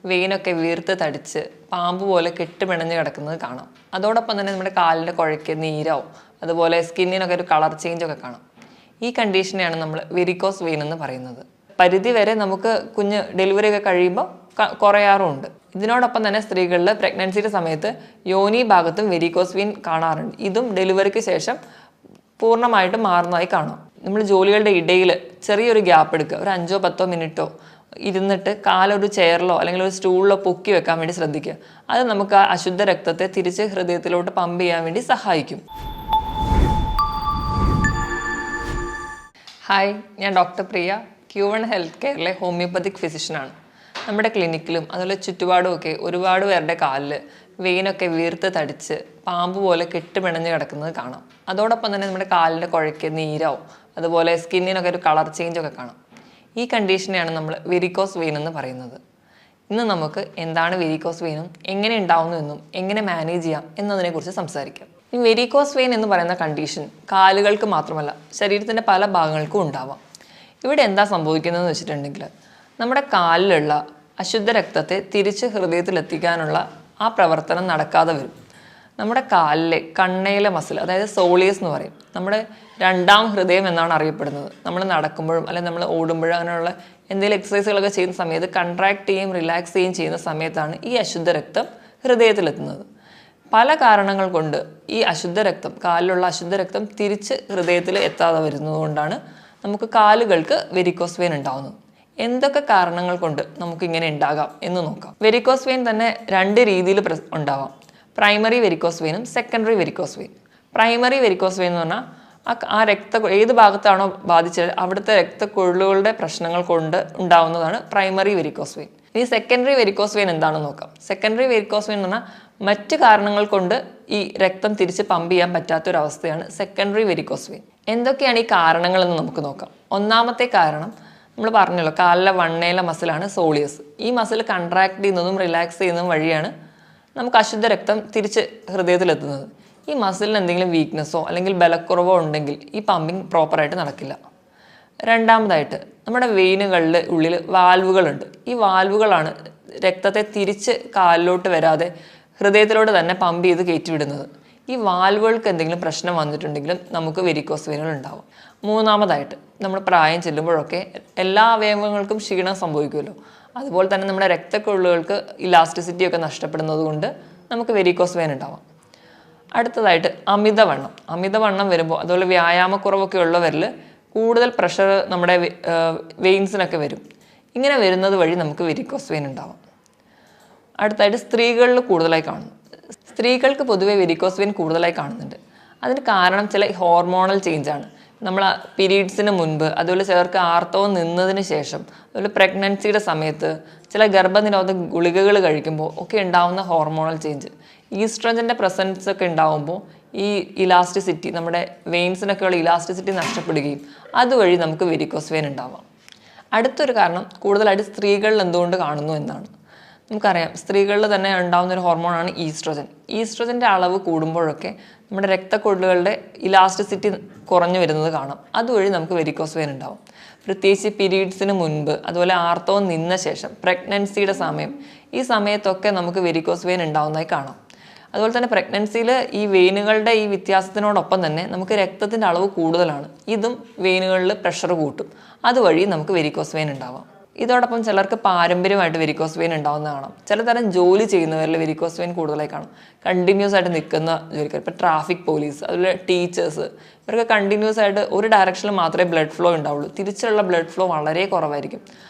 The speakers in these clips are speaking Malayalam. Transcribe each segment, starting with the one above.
വെയിനൊക്കെ വീർത്ത് തടിച്ച് പാമ്പ് പോലെ കെട്ടുപിണഞ്ഞ് കിടക്കുന്നത് കാണാം. അതോടൊപ്പം തന്നെ നമ്മുടെ കാലിൻ്റെ കുഴയ്ക്ക് നീരാവും, അതുപോലെ സ്കിന്നിനൊക്കെ ഒരു കളർ ചേഞ്ചൊക്കെ കാണാം. ഈ കണ്ടീഷനെയാണ് നമ്മൾ വെരിക്കോസ് വെയിൻ എന്ന് പറയുന്നത്. പരിധി വരെ നമുക്ക് കുഞ്ഞ് ഡെലിവറി ഒക്കെ കഴിയുമ്പോൾ കുറയാറുമുണ്ട്. ഇതിനോടൊപ്പം തന്നെ സ്ത്രീകളിൽ പ്രഗ്നൻസിയുടെ സമയത്ത് യോനി ഭാഗത്തും വെരിക്കോസ് വെയിൻ കാണാറുണ്ട്. ഇതും ഡെലിവറിക്ക് ശേഷം പൂർണ്ണമായിട്ടും മാറുന്നതായി കാണാം. നമ്മൾ ജോലികളുടെ ഇടയിൽ ചെറിയൊരു ഗ്യാപ്പ് എടുക്കുക, ഒരു 5-10 മിനിറ്റോ ഇരുന്നിട്ട് കാലൊരു ചെയറിലോ അല്ലെങ്കിൽ ഒരു സ്റ്റൂളിലോ പൊക്കി വെക്കാൻ വേണ്ടി ശ്രദ്ധിക്കുക. അത് നമുക്ക് ആ അശുദ്ധ രക്തത്തെ തിരിച്ച് ഹൃദയത്തിലോട്ട് പമ്പ് ചെയ്യാൻ വേണ്ടി സഹായിക്കും. ഹായ്, ഞാൻ ഡോക്ടർ പ്രിയ, Q1 ഹെൽത്ത് കെയറിലെ ഹോമിയോപ്പതിക് ഫിസിഷ്യനാണ്. നമ്മുടെ ക്ലിനിക്കിലും അതുപോലെ ചുറ്റുപാടുമൊക്കെ ഒരുപാട് പേരുടെ കാലിൽ വെയിനൊക്കെ വീർത്ത് തടിച്ച് പാമ്പ് പോലെ കെട്ടുപിണഞ്ഞ് കിടക്കുന്നത് കാണാം. അതോടൊപ്പം തന്നെ നമ്മുടെ കാലിൻ്റെ കുഴയ്ക്ക് നീരാവും, അതുപോലെ സ്കിന്നിനൊക്കെ ഒരു കളർ ചേഞ്ചൊക്കെ കാണാം. ഈ കണ്ടീഷനെയാണ് നമ്മൾ വെരിക്കോസ് വെയിൻ എന്ന് പറയുന്നത്. ഇന്ന് നമുക്ക് എന്താണ് വെരിക്കോസ് വെയിനും എങ്ങനെ ഉണ്ടാവുന്നു എന്നും എങ്ങനെ മാനേജ് ചെയ്യാം എന്നതിനെക്കുറിച്ച് സംസാരിക്കാം. ഈ വെരിക്കോസ് വെയിൻ എന്ന് പറയുന്ന കണ്ടീഷൻ കാലുകൾക്ക് മാത്രമല്ല, ശരീരത്തിൻ്റെ പല ഭാഗങ്ങൾക്കും ഉണ്ടാവാം. ഇവിടെ എന്താ സംഭവിക്കുന്നതെന്ന് വെച്ചിട്ടുണ്ടെങ്കിൽ, നമ്മുടെ കാലിലുള്ള അശുദ്ധ രക്തത്തെ തിരിച്ച് ഹൃദയത്തിലെത്തിക്കാനുള്ള ആ പ്രവർത്തനം നടക്കാതെ വരും. നമ്മുടെ കാലിലെ കണ്ണയിലെ മസിൽ, അതായത് സോളിയസ് എന്ന് പറയും, നമ്മുടെ രണ്ടാം ഹൃദയം എന്നാണ് അറിയപ്പെടുന്നത്. നമ്മൾ നടക്കുമ്പോഴും അല്ലെങ്കിൽ നമ്മൾ ഓടുമ്പോഴും അങ്ങനെയുള്ള എന്തെങ്കിലും എക്സസൈസുകളൊക്കെ ചെയ്യുന്ന സമയത്ത് കൺട്രാക്ട് ചെയ്യുകയും റിലാക്സ് ചെയ്യുകയും ചെയ്യുന്ന സമയത്താണ് ഈ അശുദ്ധ രക്തം ഹൃദയത്തിലെത്തുന്നത്. പല കാരണങ്ങൾ കൊണ്ട് ഈ അശുദ്ധ രക്തം, കാലിലുള്ള അശുദ്ധ രക്തം തിരിച്ച് ഹൃദയത്തിൽ എത്താതെ വരുന്നതുകൊണ്ടാണ് നമുക്ക് കാലുകൾക്ക് വെരിക്കോസ് വെയിൻ ഉണ്ടാകുന്നത്. എന്തൊക്കെ കാരണങ്ങൾ കൊണ്ട് നമുക്കിങ്ങനെ ഉണ്ടാകാം എന്ന് നോക്കാം. വെരിക്കോസ് വെയിൻ തന്നെ 2 രീതിയിൽ ഉണ്ടാവാം. പ്രൈമറി വെരിക്കോസ് വെയിനും secondary varicose vein. Primary varicose vein എന്ന് പറഞ്ഞാൽ ഏത് ഭാഗത്താണോ ബാധിച്ചത് അവിടുത്തെ രക്തക്കൊഴലുകളുടെ പ്രശ്നങ്ങൾ കൊണ്ട് ഉണ്ടാവുന്നതാണ് പ്രൈമറി വെരിക്കോസ് വെയിൻ. ഇനി സെക്കൻഡറി വെരിക്കോസ് വെയിൻ എന്താണെന്ന് നോക്കാം. സെക്കൻഡറി വെരിക്കോസ് വെയിൻ എന്ന് പറഞ്ഞാൽ മറ്റ് കാരണങ്ങൾ കൊണ്ട് ഈ രക്തം തിരിച്ച് പമ്പ് ചെയ്യാൻ പറ്റാത്തൊരവസ്ഥയാണ് സെക്കൻഡറി വെരിക്കോസ് വെയിൻ. എന്തൊക്കെയാണ് ഈ കാരണങ്ങളെന്ന് നമുക്ക് നോക്കാം. ഒന്നാമത്തെ കാരണം നമ്മൾ പറഞ്ഞല്ലോ, കാലിലെ വണ്ണയിലെ മസിലാണ് സോളിയസ്. ഈ മസിൽ കൺട്രാക്ട് ചെയ്യുന്നതും റിലാക്സ് ചെയ്യുന്നതും വഴിയാണ് നമുക്ക് അശുദ്ധ രക്തം തിരിച്ച് ഹൃദയത്തിലെത്തുന്നത്. ഈ മസിലിന് എന്തെങ്കിലും വീക്ക്നെസ്സോ അല്ലെങ്കിൽ ബലക്കുറവോ ഉണ്ടെങ്കിൽ ഈ പമ്പിങ് പ്രോപ്പറായിട്ട് നടക്കില്ല. രണ്ടാമതായിട്ട് നമ്മുടെ വെയിനുകളിൽ ഉള്ളിൽ വാൽവുകളുണ്ട്. ഈ വാൽവുകളാണ് രക്തത്തെ തിരിച്ച് കാലിലോട്ട് വരാതെ ഹൃദയത്തിലോട്ട് തന്നെ പമ്പ് ചെയ്ത് കയറ്റിവിടുന്നത്. ഈ വാൽവുകൾക്ക് എന്തെങ്കിലും പ്രശ്നം വന്നിട്ടുണ്ടെങ്കിലും നമുക്ക് വെരിക്കോസ് വെയിനുകൾ ഉണ്ടാവും. മൂന്നാമതായിട്ട് നമ്മൾ പ്രായം ചെല്ലുമ്പോഴൊക്കെ എല്ലാ അവയവങ്ങൾക്കും ക്ഷീണം സംഭവിക്കുമല്ലോ. അതുപോലെ തന്നെ നമ്മുടെ രക്തക്കൊഴലുകൾക്ക് ഇലാസ്റ്റിസിറ്റി ഒക്കെ നഷ്ടപ്പെടുന്നത് കൊണ്ട് നമുക്ക് വെരിക്കോസ് വെയിൻ ഉണ്ടാവാം. അടുത്തതായിട്ട് അമിതവണ്ണം വരുമ്പോൾ, അതുപോലെ വ്യായാമക്കുറവൊക്കെ ഉള്ളവരിൽ കൂടുതൽ പ്രഷർ നമ്മുടെ വെയിൻസിനൊക്കെ വരും. ഇങ്ങനെ വരുന്നത് വഴി നമുക്ക് വെരിക്കോസ് വെയിൻ ഉണ്ടാവാം. അടുത്തായിട്ട് സ്ത്രീകളിൽ കൂടുതലായി കാണുന്നു. സ്ത്രീകൾക്ക് പൊതുവെ വെരിക്കോസ് വെയിൻ കൂടുതലായി കാണുന്നുണ്ട്. അതിന് കാരണം ചില ഹോർമോണൽ ചേഞ്ചാണ്. നമ്മൾ പീരീഡ്സിന് മുൻപ്, അതുപോലെ ചിലർക്ക് ആർത്തവം നിന്നതിന് ശേഷം, അതുപോലെ പ്രഗ്നൻസിയുടെ സമയത്ത്, ചില ഗർഭനിരോധക ഗുളികകൾ കഴിക്കുമ്പോൾ ഒക്കെ ഉണ്ടാവുന്ന ഹോർമോണൽ ചേഞ്ച്, ഈസ്ട്രജൻ്റെ പ്രസൻസ് ഒക്കെ ഉണ്ടാവുമ്പോൾ ഈ ഇലാസ്റ്റിസിറ്റി, നമ്മുടെ വെയിൻസിനൊക്കെയുള്ള ഇലാസ്റ്റിസിറ്റി നഷ്ടപ്പെടുകയും അതുവഴി നമുക്ക് വെരിക്കോസ് വെയിൻ ഉണ്ടാവാം. അടുത്തൊരു കാരണം കൂടുതലായിട്ട് സ്ത്രീകളിൽ എന്തുകൊണ്ട് കാണുന്നു എന്നാണ്. നമുക്കറിയാം, സ്ത്രീകളിൽ തന്നെ ഉണ്ടാകുന്ന ഒരു ഹോർമോണാണ് ഈസ്ട്രോജൻ. ഈസ്ട്രോജൻ്റെ അളവ് കൂടുമ്പോഴൊക്കെ നമ്മുടെ രക്തക്കൊഴലുകളുടെ ഇലാസ്റ്റിസിറ്റി കുറഞ്ഞു വരുന്നത് കാണാം. അതുവഴി നമുക്ക് വെരിക്കോസ് വെയിൻ ഉണ്ടാവും. പ്രത്യേകിച്ച് പീരീഡ്സിന് മുൻപ്, അതുപോലെ ആർത്തവം നിന്ന ശേഷം, പ്രഗ്നൻസിയുടെ സമയം, ഈ സമയത്തൊക്കെ നമുക്ക് വെരിക്കോസ് വെയിൻ ഉണ്ടാവുന്നതായി കാണാം. അതുപോലെ തന്നെ പ്രഗ്നൻസിയിൽ ഈ വെയിനുകളുടെ ഈ വ്യത്യാസത്തിനോടൊപ്പം തന്നെ നമുക്ക് രക്തത്തിൻ്റെ അളവ് കൂടുതലാണ്. ഇതും വെയിനുകളിൽ പ്രഷർ കൂട്ടും. അതുവഴി നമുക്ക് വെരിക്കോസ് വെയിൻ ഉണ്ടാവാം. ഇതോടൊപ്പം ചിലർക്ക് പാരമ്പര്യമായിട്ട് വെരിക്കോസ് വെയിൻ ഉണ്ടാവുന്ന കാണാം. ചിലതരം ജോലി ചെയ്യുന്നവരിൽ വെരിക്കോസ് വെയിൻ കൂടുതലായി കാണും. കണ്ടിന്യൂസ് ആയിട്ട് നിൽക്കുന്ന ജോലിക്കാർ, ഇപ്പോൾ ട്രാഫിക് പോലീസ്, അതുപോലെ ടീച്ചേഴ്സ്, ഇവർക്ക് കണ്ടിന്യൂസ് ആയിട്ട് ഒരു ഡയറക്ഷനിൽ മാത്രമേ ബ്ലഡ് ഫ്ലോ ഉണ്ടാവുള്ളൂ. തിരിച്ചുള്ള ബ്ലഡ് ഫ്ലോ വളരെ കുറവായിരിക്കും.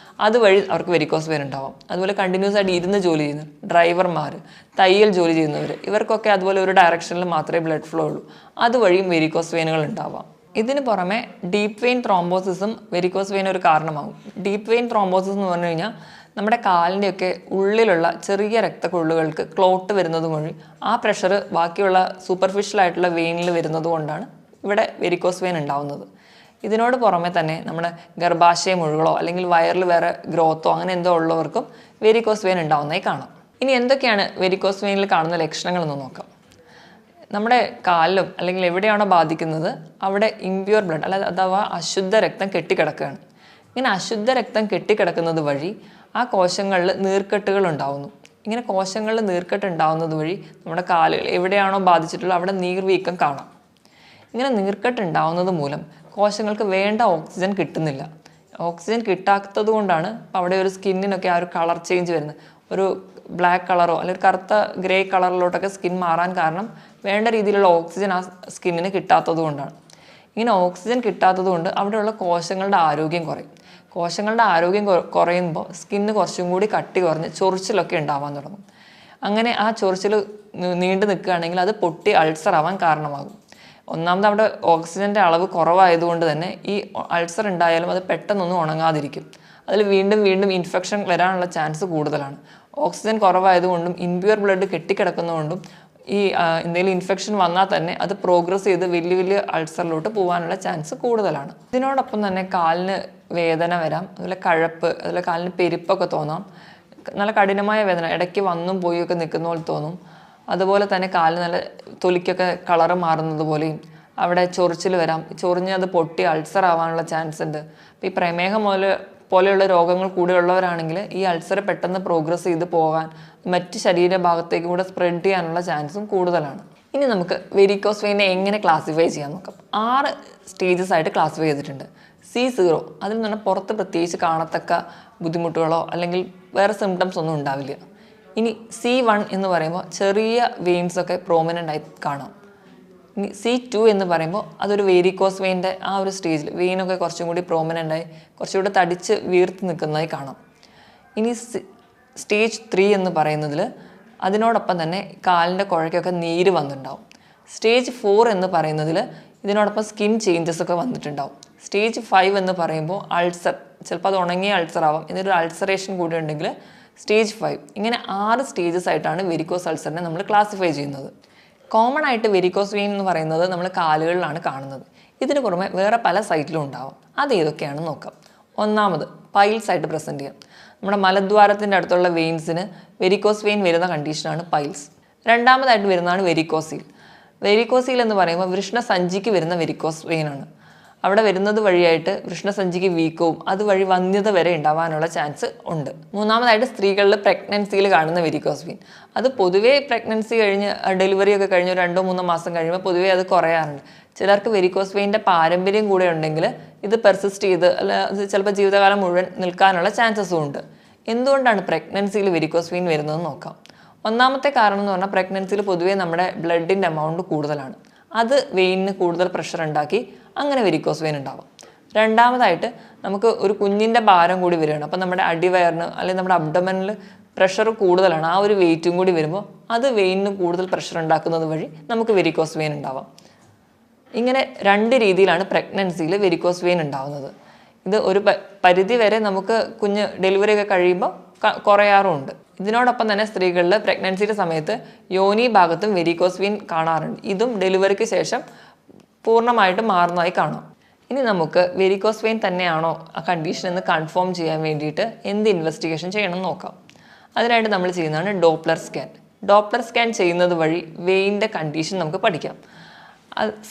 അതുവഴി അവർക്ക് വെരിക്കോസ് വെയിൻ ഉണ്ടാവാം. അതുപോലെ കണ്ടിന്യൂസ് ആയിട്ട് ഇരുന്ന് ജോലി ചെയ്യുന്ന ഡ്രൈവർമാർ, തയ്യൽ ജോലി ചെയ്യുന്നവർ, ഇവർക്കൊക്കെ അതുപോലെ ഒരു ഡയറക്ഷനിൽ മാത്രമേ ബ്ലഡ് ഫ്ലോ ഉള്ളൂ. അതുവഴിയും വെരിക്കോസ് വെയിനുകൾ ഉണ്ടാവാം. ഇതിന് പുറമെ ഡീപ്പ് വെയിൻ ത്രോംബോസിസും വെരിക്കോസ് വെയിൻ ഒരു കാരണമാകും. ഡീപ്പ് വെയിൻ ത്രോംബോസിസ് എന്ന് പറഞ്ഞു കഴിഞ്ഞാൽ നമ്മുടെ കാലിൻ്റെയൊക്കെ ഉള്ളിലുള്ള ചെറിയ രക്തക്കൊഴലുകൾക്ക് ക്ലോട്ട് വരുന്നത് വഴി ആ പ്രഷർ ബാക്കിയുള്ള സൂപ്പർഫിഷ്യലായിട്ടുള്ള വെയിനിൽ വരുന്നത് കൊണ്ടാണ് ഇവിടെ വെരിക്കോസ് വെയിൻ ഉണ്ടാവുന്നത്. ഇതിനോട് പുറമെ തന്നെ നമ്മുടെ ഗർഭാശയ മുഴകളോ അല്ലെങ്കിൽ വയറിൽ വേറെ ഗ്രോത്തോ അങ്ങനെ എന്തോ ഉള്ളവർക്കും വെരിക്കോസ് വെയിൻ ഉണ്ടാവുന്നതായി കാണാം. ഇനി എന്തൊക്കെയാണ് വെരിക്കോസ് വെയിനിൽ കാണുന്ന ലക്ഷണങ്ങളെന്ന് നോക്കാം. നമ്മുടെ കാലിലും അല്ലെങ്കിൽ എവിടെയാണോ ബാധിക്കുന്നത് അവിടെ ഇംപ്യൂർ ബ്ലഡ്, അഥവാ അശുദ്ധ രക്തം കെട്ടിക്കിടക്കുകയാണ്. ഇങ്ങനെ അശുദ്ധ രക്തം കെട്ടിക്കിടക്കുന്നത് വഴി ആ കോശങ്ങളിൽ നീർക്കെട്ടുകൾ ഉണ്ടാവുന്നു. ഇങ്ങനെ കോശങ്ങളിൽ നീർക്കെട്ട് ഉണ്ടാവുന്നത് വഴി നമ്മുടെ കാലുകൾ എവിടെയാണോ ബാധിച്ചിട്ടുള്ളത് അവിടെ നീർവീക്കം കാണാം. ഇങ്ങനെ നീർക്കെട്ട് ഉണ്ടാവുന്നത് മൂലം കോശങ്ങൾക്ക് വേണ്ട ഓക്സിജൻ കിട്ടുന്നില്ല. ഓക്സിജൻ കിട്ടാത്തത് കൊണ്ടാണ് അവിടെ ഒരു സ്കിന്നിനൊക്കെ ആ ഒരു കളർ ചേഞ്ച് വരുന്നത്. ഒരു ബ്ലാക്ക് കളറോ അല്ലെങ്കിൽ കറുത്ത ഗ്രേ കളറിലോട്ടൊക്കെ സ്കിൻ മാറാൻ കാരണം വേണ്ട രീതിയിലുള്ള ഓക്സിജൻ ആ സ്കിന്നിന് കിട്ടാത്തത് കൊണ്ടാണ്. ഇങ്ങനെ ഓക്സിജൻ കിട്ടാത്തത് കൊണ്ട് അവിടെയുള്ള കോശങ്ങളുടെ ആരോഗ്യം കുറയും. കോശങ്ങളുടെ ആരോഗ്യം കുറയുമ്പോൾ സ്കിന്ന് കുറച്ചും കൂടി കട്ടി കുറഞ്ഞ് ചൊറിച്ചിലൊക്കെ ഉണ്ടാവാൻ തുടങ്ങും. അങ്ങനെ ആ ചൊറിച്ചിൽ നീണ്ടു നിൽക്കുകയാണെങ്കിൽ അത് പൊട്ടി അൾസർ ആവാൻ കാരണമാകും. ഒന്നാമത് അവിടെ ഓക്സിജൻ്റെ അളവ് കുറവായതുകൊണ്ട് തന്നെ ഈ അൾസർ ഉണ്ടായാലും അത് പെട്ടെന്നൊന്നും ഉണങ്ങാതിരിക്കും. അതിൽ വീണ്ടും വീണ്ടും ഇൻഫെക്ഷൻ വരാനുള്ള ചാൻസ് കൂടുതലാണ്. ഓക്സിജൻ കുറവായതുകൊണ്ടും ഇംപ്യൂർ ബ്ലഡ് കെട്ടിക്കിടക്കുന്നതുകൊണ്ടും ഈ എന്തെങ്കിലും ഇൻഫെക്ഷൻ വന്നാൽ തന്നെ അത് പ്രോഗ്രസ് ചെയ്ത് വലിയ വലിയ അൾസറിലോട്ട് പോകാനുള്ള ചാൻസ് കൂടുതലാണ്. ഇതിനോടൊപ്പം തന്നെ കാലിന് വേദന വരാം, അതുപോലെ കഴപ്പ്, അതുപോലെ കാലിന് പെരുപ്പൊക്കെ തോന്നാം, നല്ല കഠിനമായ വേദന, ഇടയ്ക്ക് വന്നും പോയൊക്കെ നിൽക്കുന്ന പോലെ തോന്നും. അതുപോലെ തന്നെ കാലിന് നല്ല തൊലിക്കൊക്കെ കളറ് മാറുന്നത് പോലെയും അവിടെ ചൊറിച്ചിൽ വരാം, ചൊറിഞ്ഞ് അത് പൊട്ടി അൾസർ ആവാനുള്ള ചാൻസ് ഉണ്ട്. അപ്പോൾ ഈ പ്രമേഹം പോലെയുള്ള രോഗങ്ങൾ കൂടെയുള്ളവരാണെങ്കിൽ ഈ അൾസർ പെട്ടെന്ന് പ്രോഗ്രസ് ചെയ്ത് പോകാൻ മറ്റ് ശരീരഭാഗത്തേക്ക് കൂടെ സ്പ്രെഡ് ചെയ്യാനുള്ള ചാൻസും കൂടുതലാണ്. ഇനി നമുക്ക് വെരിക്കോസ് വെയിനെ എങ്ങനെ ക്ലാസിഫൈ ചെയ്യാൻ നോക്കാം. 6 സ്റ്റേജസ് ആയിട്ട് ക്ലാസിഫൈ ചെയ്തിട്ടുണ്ട്. C0 അതിൽ നിന്ന് പുറത്ത് പ്രത്യേകിച്ച് കാണത്തക്ക ബുദ്ധിമുട്ടുകളോ അല്ലെങ്കിൽ വേറെ സിംറ്റംസ് ഒന്നും ഉണ്ടാവില്ല. ഇനി C1 എന്ന് പറയുമ്പോൾ ചെറിയ വെയിൻസ് ഒക്കെ പ്രോമിനൻ്റ് ആയി കാണാം. ഇനി C2 എന്ന് പറയുമ്പോൾ അതൊരു വെരിക്കോസ് വെയിൻ്റെ ആ ഒരു സ്റ്റേജിൽ വെയിനൊക്കെ കുറച്ചും കൂടി പ്രോമിനൻ്റായി കുറച്ചുകൂടി തടിച്ച് വീർത്ത് നിൽക്കുന്നതായി കാണാം. ഇനി സ്റ്റേജ് 3 എന്ന് പറയുന്നതിൽ അതിനോടൊപ്പം തന്നെ കാലിൻ്റെ കുഴയ്ക്കൊക്കെ നീര് വന്നിട്ടുണ്ടാവും. സ്റ്റേജ് 4 എന്ന് പറയുന്നതിൽ ഇതിനോടൊപ്പം സ്കിൻ ചേഞ്ചസ് ഒക്കെ വന്നിട്ടുണ്ടാവും. സ്റ്റേജ് 5 എന്ന് പറയുമ്പോൾ അൾസർ, ചിലപ്പോൾ അത് ഉണങ്ങിയ അൾസർ ആവാം, എന്നൊരു അൾസറേഷൻ കൂടി ഉണ്ടെങ്കിൽ സ്റ്റേജ് 5. ഇങ്ങനെ 6 സ്റ്റേജസ് ആയിട്ടാണ് വെരിക്കോസ് അൾസറിനെ നമ്മൾ ക്ലാസിഫൈ ചെയ്യുന്നത്. കോമൺ ആയിട്ട് വെരിക്കോസ് വെയിൻ എന്ന് പറയുന്നത് നമ്മൾ കാലുകളിലാണ് കാണുന്നത്. ഇതിന് പുറമെ വേറെ പല സൈറ്റിലും ഉണ്ടാവും. അത് ഏതൊക്കെയാണെന്ന് നോക്കാം. ഒന്നാമത് പൈൽസ് ആയിട്ട് പ്രസൻറ്റ് ചെയ്യാം. നമ്മുടെ മലദ്വാരത്തിൻ്റെ അടുത്തുള്ള വെയിൻസിന് വെരിക്കോസ് വെയിൻ വരുന്ന കണ്ടീഷനാണ് പൈൽസ്. രണ്ടാമതായിട്ട് വരുന്നതാണ് വെരിക്കോസീൽ. വെരിക്കോസീൽ എന്ന് പറയുമ്പോൾ വൃഷ്ണസഞ്ചിക്ക് വരുന്ന വെരിക്കോസ് വെയിനാണ്. അവിടെ വരുന്നത് വഴിയായിട്ട് വൃഷ്ണസഞ്ചിക്ക് വീക്കവും അതുവഴി വന്ധ്യത വരെ ഉണ്ടാവാനുള്ള ചാൻസ് ഉണ്ട്. മൂന്നാമതായിട്ട് സ്ത്രീകളിൽ പ്രഗ്നൻസിയിൽ കാണുന്ന വെരിക്കോസ് വെയിൻ. അത് പൊതുവേ പ്രഗ്നൻസി കഴിഞ്ഞ് ഡെലിവറി ഒക്കെ കഴിഞ്ഞ് 2-3 മാസം കഴിയുമ്പോൾ പൊതുവേ അത് കുറയാറുണ്ട്. ചിലർക്ക് വെരിക്കോസ് വെയിൻ്റെ പാരമ്പര്യം കൂടെ ഉണ്ടെങ്കിൽ ഇത് പെർസിസ്റ്റ് ചെയ്ത് അല്ല അത് ചിലപ്പോൾ ജീവിതകാലം മുഴുവൻ നിൽക്കാനുള്ള ചാൻസസും ഉണ്ട്. എന്തുകൊണ്ടാണ് പ്രഗ്നൻസിയിൽ വെരിക്കോസ് വെയിൻ വരുന്നതെന്ന് നോക്കാം. ഒന്നാമത്തെ കാരണം എന്ന് പറഞ്ഞാൽ പ്രഗ്നൻസിയിൽ പൊതുവേ നമ്മുടെ ബ്ലഡിൻ്റെ എമൗണ്ട് കൂടുതലാണ്. അത് വെയിനിന് കൂടുതൽ പ്രഷർ ഉണ്ടാക്കി അങ്ങനെ വെരിക്കോസ് വെയിൻ ഉണ്ടാവും. രണ്ടാമതായിട്ട് നമുക്ക് ഒരു കുഞ്ഞിൻ്റെ ഭാരം കൂടി വരികയാണ്. അപ്പം നമ്മുടെ അടിവയറിന് അല്ലെങ്കിൽ നമ്മുടെ അബ്ഡമനിൽ പ്രഷർ കൂടുതലാണ്. ആ ഒരു വെയിറ്റും കൂടി വരുമ്പോൾ അത് വെയിനിന് കൂടുതൽ പ്രഷർ ഉണ്ടാക്കുന്നത് വഴി നമുക്ക് വെരിക്കോസ് വെയിൻ ഉണ്ടാവാം. ഇങ്ങനെ 2 രീതിയിലാണ് പ്രഗ്നൻസിയിൽ വെരിക്കോസ് വെയിൻ ഉണ്ടാവുന്നത്. ഇത് ഒരു പരിധി വരെ നമുക്ക് കുഞ്ഞ് ഡെലിവറി ഒക്കെ കഴിയുമ്പോൾ കുറയാറുമുണ്ട്. ഇതിനോടൊപ്പം തന്നെ സ്ത്രീകളിൽ പ്രഗ്നൻസിയുടെ സമയത്ത് യോനി ഭാഗത്തും വെരിക്കോസ് വെയിൻ കാണാറുണ്ട്. ഇതും ഡെലിവറിക്ക് ശേഷം പൂർണ്ണമായിട്ട് മാറുന്നതായി കാണാം. ഇനി നമുക്ക് വെരിക്കോസ് വെയിൻ തന്നെയാണോ ആ കണ്ടീഷൻ എന്ന് കൺഫേം ചെയ്യാൻ വേണ്ടിയിട്ട് എന്ത് ഇൻവെസ്റ്റിഗേഷൻ ചെയ്യണമെന്ന് നോക്കാം. അതിനായിട്ട് നമ്മൾ ചെയ്യുന്നതാണ് ഡോപ്ലർ സ്കാൻ. ഡോപ്ലർ സ്കാൻ ചെയ്യുന്നത് വഴി വെയിൻ്റെ കണ്ടീഷൻ നമുക്ക് പഠിക്കാം.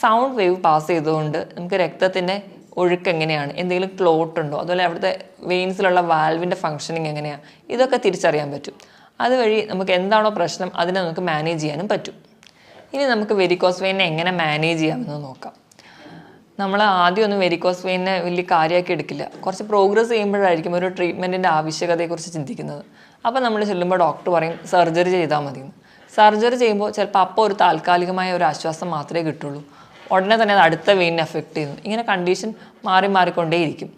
സൗണ്ട് വേവ് പാസ് ചെയ്തുകൊണ്ട് നമുക്ക് രക്തത്തിൻ്റെ ഒഴുക്ക് എങ്ങനെയാണ്, എന്തെങ്കിലും ക്ലോട്ട് ഉണ്ടോ, അതുപോലെ അവിടുത്തെ വെയിൻസിലുള്ള വാൽവിൻ്റെ ഫങ്ഷനിങ് എങ്ങനെയാണ്, ഇതൊക്കെ തിരിച്ചറിയാൻ പറ്റും. അതുവഴി നമുക്ക് എന്താണോ പ്രശ്നം അതിനെ നമുക്ക് മാനേജ് ചെയ്യാനും പറ്റും. ഇനി നമുക്ക് വെരിക്കോസ് വെയിനെ എങ്ങനെ മാനേജ് ചെയ്യാമെന്ന് നോക്കാം. നമ്മൾ ആദ്യമൊന്നും വെരിക്കോസ് വെയിനെ വലിയ കാര്യമാക്കി എടുക്കില്ല. കുറച്ച് പ്രോഗ്രസ് ചെയ്യുമ്പോഴായിരിക്കും ഒരു ട്രീറ്റ്മെൻറ്റിൻ്റെ ആവശ്യകതയെക്കുറിച്ച് ചിന്തിക്കുന്നത്. അപ്പോൾ നമ്മൾ ചെല്ലുമ്പോൾ ഡോക്ടർ പറയും സർജറി ചെയ്താൽ മതി. സർജറി ചെയ്യുമ്പോൾ ചിലപ്പോൾ അപ്പോൾ ഒരു താൽക്കാലികമായ ഒരു ആശ്വാസം മാത്രമേ കിട്ടുള്ളൂ. ഉടനെ തന്നെ അത് അടുത്ത വെയിനെ എഫക്റ്റ് ചെയ്യുന്നു. ഇങ്ങനെ കണ്ടീഷൻ മാറിക്കൊണ്ടേയിരിക്കും.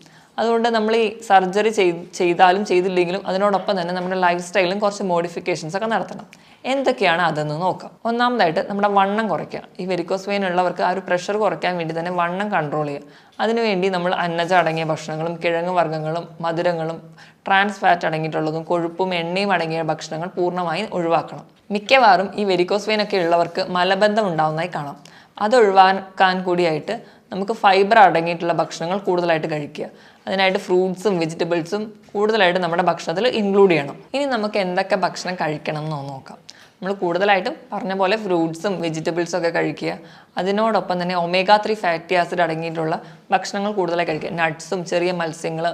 അതുകൊണ്ട് നമ്മൾ ഈ സർജറി ചെയ്താലും ചെയ്തില്ലെങ്കിലും അതിനോടൊപ്പം തന്നെ നമ്മുടെ ലൈഫ് സ്റ്റൈലും കുറച്ച് മോഡിഫിക്കേഷൻസ് ഒക്കെ നടത്തണം. എന്തൊക്കെയാണ് അതെന്ന് നോക്കാം. ഒന്നാമതായിട്ട് നമ്മുടെ വണ്ണം കുറയ്ക്കുക. ഈ വെരിക്കോസ് വെയിൻ ഉള്ളവർക്ക് ആ ഒരു പ്രഷർ കുറയ്ക്കാൻ വേണ്ടി തന്നെ വണ്ണം കൺട്രോൾ ചെയ്യുക. അതിനുവേണ്ടി നമ്മൾ അന്നജം അടങ്ങിയ ഭക്ഷണങ്ങളും കിഴങ്ങ് വർഗ്ഗങ്ങളും മധുരങ്ങളും ട്രാൻസ് ഫാറ്റ് അടങ്ങിയിട്ടുള്ളതും കൊഴുപ്പും എണ്ണയും അടങ്ങിയ ഭക്ഷണങ്ങൾ പൂർണ്ണമായും ഒഴിവാക്കണം. മിക്കവാറും ഈ വെരിക്കോസ് വെയിൻ ഒക്കെ ഉള്ളവർക്ക് മലബന്ധം ഉണ്ടാവുന്നതായി കാണാം. അത് ഒഴിവാക്കാൻ കൂടിയായിട്ട് നമുക്ക് ഫൈബർ അടങ്ങിയിട്ടുള്ള ഭക്ഷണങ്ങൾ കൂടുതലായിട്ട് കഴിക്കുക. അതിനായിട്ട് ഫ്രൂട്ട്സും വെജിറ്റബിൾസും കൂടുതലായിട്ട് നമ്മുടെ ഭക്ഷണത്തിൽ ഇൻക്ലൂഡ് ചെയ്യണം. ഇനി നമുക്ക് എന്തൊക്കെ ഭക്ഷണം കഴിക്കണം എന്ന് നോക്കാം. നമ്മൾ കൂടുതലായിട്ടും പറഞ്ഞ പോലെ ഫ്രൂട്ട്സും വെജിറ്റബിൾസും ഒക്കെ കഴിക്കുക. അതിനോടൊപ്പം തന്നെ ഒമേഗ 3 ഫാറ്റി ആസിഡ് അടങ്ങിയിട്ടുള്ള ഭക്ഷണങ്ങൾ കൂടുതലായി കഴിക്കുക. നട്ട്സും ചെറിയ മത്സ്യങ്ങൾ,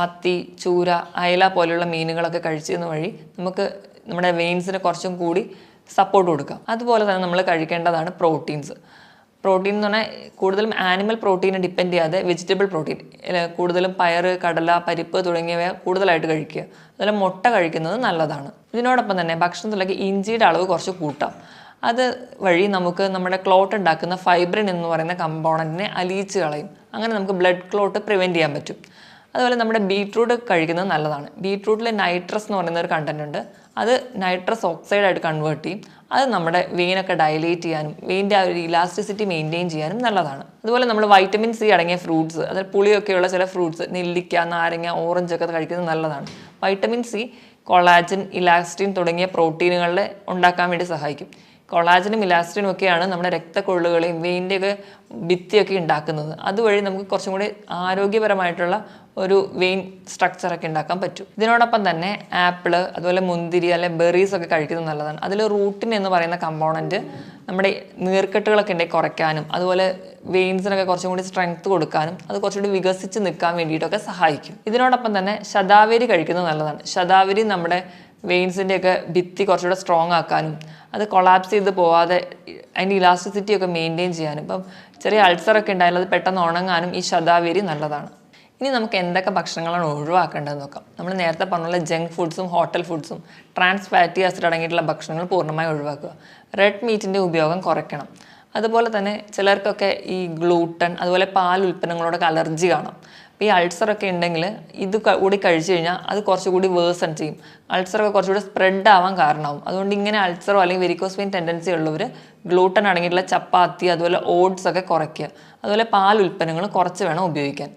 മത്തി, ചൂര, അയല പോലെയുള്ള മീനുകളൊക്കെ കഴിച്ചതിന് വഴി നമുക്ക് നമ്മുടെ വെയിൻസിന് കുറച്ചും കൂടി സപ്പോർട്ട് കൊടുക്കാം. അതുപോലെ തന്നെ നമ്മൾ കഴിക്കേണ്ടതാണ് പ്രോട്ടീൻസ്. പ്രോട്ടീൻ എന്ന് പറഞ്ഞാൽ കൂടുതലും ആനിമൽ പ്രോട്ടീനെ ഡിപ്പെൻഡ് ചെയ്യാതെ വെജിറ്റബിൾ പ്രോട്ടീൻ, കൂടുതലും പയർ, കടല, പരിപ്പ് തുടങ്ങിയവ കൂടുതലായിട്ട് കഴിക്കുക. അതുപോലെ മുട്ട കഴിക്കുന്നത് നല്ലതാണ്. ഇതിനോടൊപ്പം തന്നെ ഭക്ഷണത്തിലേക്ക് ഇഞ്ചിയുടെ അളവ് കുറച്ച് കൂട്ടാം. അത് വഴി നമുക്ക് നമ്മുടെ ക്ലോട്ട് ഉണ്ടാക്കുന്ന ഫൈബ്രിൻ എന്ന് പറയുന്ന കമ്പോണൻറ്റിനെ അലിയിച്ച് കളയും. അങ്ങനെ നമുക്ക് ബ്ലഡ് ക്ലോട്ട് പ്രിവെൻറ്റ് ചെയ്യാൻ പറ്റും. അതുപോലെ നമ്മുടെ ബീട്രൂട്ട് കഴിക്കുന്നത് നല്ലതാണ്. ബീട്രൂട്ടിൽ നൈട്രസ് എന്ന് പറയുന്ന ഒരു കണ്ടന്റ് ഉണ്ട്. അത് നൈട്രസ് ഓക്സൈഡായിട്ട് കൺവേർട്ട് ചെയ്യും. അത് നമ്മുടെ വെയിനൊക്കെ ഡയലേറ്റ് ചെയ്യാനും വെയിൻ്റെ ആ ഒരു ഇലാസ്റ്റിസിറ്റി മെയിൻറ്റെയിൻ ചെയ്യാനും നല്ലതാണ്. അതുപോലെ നമ്മൾ വൈറ്റമിൻ സി അടങ്ങിയ ഫ്രൂട്ട്സ്, അതായത് പുളിയൊക്കെയുള്ള ചില ഫ്രൂട്ട്സ്, നെല്ലിക്ക, നാരങ്ങ, ഓറഞ്ച് ഒക്കെ കഴിക്കുന്നത് നല്ലതാണ്. വൈറ്റമിൻ സി കൊളാജൻ, ഇലാസ്റ്റിൻ തുടങ്ങിയ പ്രോട്ടീനുകളെ ഉണ്ടാക്കാൻ വേണ്ടി സഹായിക്കും. കൊളാജനും ഇലാസ്റ്റിനും ഒക്കെയാണ് നമ്മുടെ രക്തക്കൊള്ളുകളെയും വെയിൻ്റെയൊക്കെ ഭിത്തിയൊക്കെ ഉണ്ടാക്കുന്നത്. അതുവഴി നമുക്ക് കുറച്ചും കൂടി ആരോഗ്യപരമായിട്ടുള്ള ഒരു വെയിൻ സ്ട്രക്ചറൊക്കെ ഉണ്ടാക്കാൻ പറ്റും. ഇതിനോടൊപ്പം തന്നെ ആപ്പിള്, അതുപോലെ മുന്തിരി അല്ലെ ബെറീസ് ഒക്കെ കഴിക്കുന്നത് നല്ലതാണ്. അതിൽ റൂട്ടിൻ എന്ന് പറയുന്ന കമ്പോണൻറ്റ് നമ്മുടെ നീർക്കെട്ടുകളൊക്കെ ഉണ്ടെങ്കിൽ കുറയ്ക്കാനും അതുപോലെ വെയിൻസിനൊക്കെ കുറച്ചും കൂടി സ്ട്രെങ്ത് കൊടുക്കാനും അത് കുറച്ചുകൂടി വികസിച്ച് നിൽക്കാൻ വേണ്ടിയിട്ടൊക്കെ സഹായിക്കും. ഇതിനോടൊപ്പം തന്നെ ശതാവരി കഴിക്കുന്നത് നല്ലതാണ്. ശതാവരി നമ്മുടെ വെയിൻസിൻ്റെയൊക്കെ ഭിത്തി കുറച്ചുകൂടെ സ്ട്രോങ് ആക്കാനും അത് കൊളാപ്സ് ചെയ്ത് പോവാതെ അതിൻ്റെ ഇലാസ്റ്റിസിറ്റി ഒക്കെ മെയിൻറ്റെയിൻ ചെയ്യാനും, ഇപ്പം ചെറിയ അൾസറൊക്കെ ഉണ്ടായാലും അത് പെട്ടെന്ന് ഉണങ്ങാനും ഈ ശതാവരി നല്ലതാണ്. ഇനി നമുക്ക് എന്തൊക്കെ ഭക്ഷണങ്ങളാണ് ഒഴിവാക്കേണ്ടതെന്ന് നോക്കാം. നമ്മൾ നേരത്തെ പറഞ്ഞുള്ള ജങ്ക് ഫുഡ്സും ഹോട്ടൽ ഫുഡ്സും ട്രാൻസ് ഫാറ്റി ആസിഡ് അടങ്ങിയിട്ടുള്ള ഭക്ഷണങ്ങൾ പൂർണ്ണമായി ഒഴിവാക്കുക. റെഡ് മീറ്റിൻ്റെ ഉപയോഗം കുറയ്ക്കണം. അതുപോലെ തന്നെ ചിലർക്കൊക്കെ ഈ ഗ്ലൂട്ടൻ അതുപോലെ പാൽ ഉൽപ്പന്നങ്ങളോടൊക്കെ അലർജി കാണാം. അപ്പോൾ ഈ അൾസറൊക്കെ ഉണ്ടെങ്കിൽ ഇത് കൂടി കഴിച്ചു കഴിഞ്ഞാൽ അത് കുറച്ചുകൂടി വേഴ്സൺ ചെയ്യും. അൾസറൊക്കെ കുറച്ചുകൂടി സ്പ്രെഡ് ആവാൻ കാരണമാവും. അതുകൊണ്ട് ഇങ്ങനെ അൾസറോ അല്ലെങ്കിൽ വെരിക്കോസ് വെയിൻ ടെൻഡൻസി ഉള്ളവർ ഗ്ലൂട്ടൻ അടങ്ങിയിട്ടുള്ള ചപ്പാത്തി അതുപോലെ ഓട്സ് ഒക്കെ കുറയ്ക്കുക. അതുപോലെ പാൽ ഉൽപ്പന്നങ്ങൾ കുറച്ച് വേണം ഉപയോഗിക്കാൻ.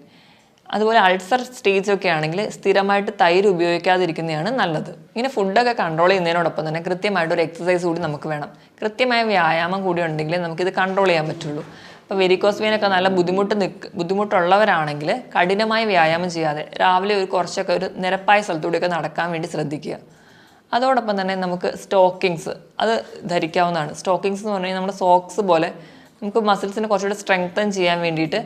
അതുപോലെ അൾസർ സ്റ്റേജൊക്കെ ആണെങ്കിൽ സ്ഥിരമായിട്ട് തൈര് ഉപയോഗിക്കാതിരിക്കുന്നതാണ് നല്ലത്. ഇങ്ങനെ ഫുഡൊക്കെ കൺട്രോൾ ചെയ്യുന്നതിനോടൊപ്പം തന്നെ കൃത്യമായിട്ടൊരു എക്സസൈസ് കൂടി നമുക്ക് വേണം. കൃത്യമായ വ്യായാമം കൂടി ഉണ്ടെങ്കിൽ നമുക്കിത് കൺട്രോൾ ചെയ്യാൻ പറ്റുള്ളൂ. അപ്പോൾ വെരിക്കോസ് വെയിനൊക്കെ നല്ല ബുദ്ധിമുട്ടുള്ളവരാണെങ്കിൽ കഠിനമായ വ്യായാമം ചെയ്യാതെ രാവിലെ കുറച്ചൊക്കെ ഒരു നിരപ്പായ സ്ഥലത്തൂടെയൊക്കെ നടക്കാൻ വേണ്ടി ശ്രദ്ധിക്കുക. അതോടൊപ്പം തന്നെ നമുക്ക് സ്റ്റോക്കിങ്സ് അത് ധരിക്കാവുന്നതാണ്. സ്റ്റോക്കിങ്സ് എന്ന് പറഞ്ഞാൽ നമ്മുടെ സോക്സ് പോലെ നമുക്ക് മസിൽസിനെ കുറച്ചുകൂടി സ്ട്രെങ്തൻ ചെയ്യാൻ വേണ്ടിയിട്ട്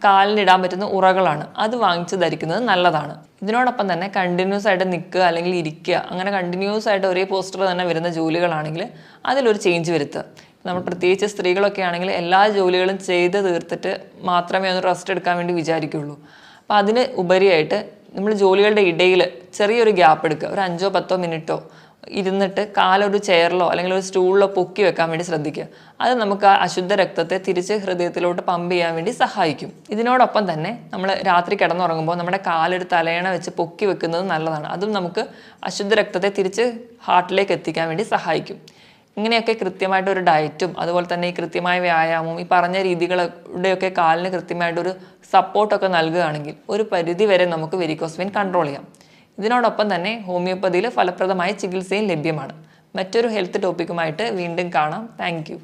കാലിലിടാൻ പറ്റുന്ന ഉറകളാണ്. അത് വാങ്ങിച്ച് ധരിക്കുന്നത് നല്ലതാണ്. ഇതിനോടൊപ്പം തന്നെ കണ്ടിന്യൂസ് ആയിട്ട് നിൽക്കുക അല്ലെങ്കിൽ ഇരിക്കുക, അങ്ങനെ കണ്ടിന്യൂസ് ആയിട്ട് ഒരേ പോസ്റ്റർ തന്നെ വരുന്ന ജോലികളാണെങ്കിൽ അതിലൊരു ചേഞ്ച് വരുത്തുക. നമ്മൾ പ്രത്യേകിച്ച് സ്ത്രീകളൊക്കെ ആണെങ്കിൽ എല്ലാ ജോലികളും ചെയ്ത് തീർത്തിട്ട് മാത്രമേ ഒന്ന് റെസ്റ്റ് എടുക്കാൻ വേണ്ടി വിചാരിക്കുള്ളൂ. അപ്പോൾ അതിന് ഉപരിയായിട്ട് നമ്മൾ ജോലികളുടെ ഇടയിൽ ചെറിയൊരു ഗ്യാപ്പ് എടുക്കുക. ഒരു 5-10 മിനിറ്റോ ഇരുന്നിട്ട് കാലൊരു ചെയറിലോ അല്ലെങ്കിൽ ഒരു സ്റ്റൂളിലോ പൊക്കി വെക്കാൻ വേണ്ടി ശ്രദ്ധിക്കുക. അത് നമുക്ക് ആ അശുദ്ധ രക്തത്തെ തിരിച്ച് ഹൃദയത്തിലോട്ട് പമ്പ് ചെയ്യാൻ വേണ്ടി സഹായിക്കും. ഇതിനോടൊപ്പം തന്നെ നമ്മൾ രാത്രി കിടന്നുറങ്ങുമ്പോൾ നമ്മുടെ കാലൊരു തലയണ വെച്ച് പൊക്കി വെക്കുന്നത് നല്ലതാണ്. അതും നമുക്ക് അശുദ്ധ രക്തത്തെ തിരിച്ച് ഹാർട്ടിലേക്ക് എത്തിക്കാൻ വേണ്ടി സഹായിക്കും. ഇങ്ങനെയൊക്കെ കൃത്യമായിട്ടൊരു ഡയറ്റും അതുപോലെ തന്നെ ഈ കൃത്യമായ വ്യായാമവും ഈ പറഞ്ഞ രീതികളുടെയൊക്കെ കാലിന് കൃത്യമായിട്ടൊരു സപ്പോർട്ടൊക്കെ നൽകുകയാണെങ്കിൽ ഒരു പരിധി വരെ നമുക്ക് വെരിക്കോസ് വെയിൻ കൺട്രോൾ ചെയ്യാം. ഇതിനോടൊപ്പം തന്നെ ഹോമിയോപ്പതിയിൽ ഫലപ്രദമായ ചികിത്സയും ലഭ്യമാണ്. മറ്റൊരു ഹെൽത്ത് ടോപ്പിക്കുമായിട്ട് വീണ്ടും കാണാം. താങ്ക്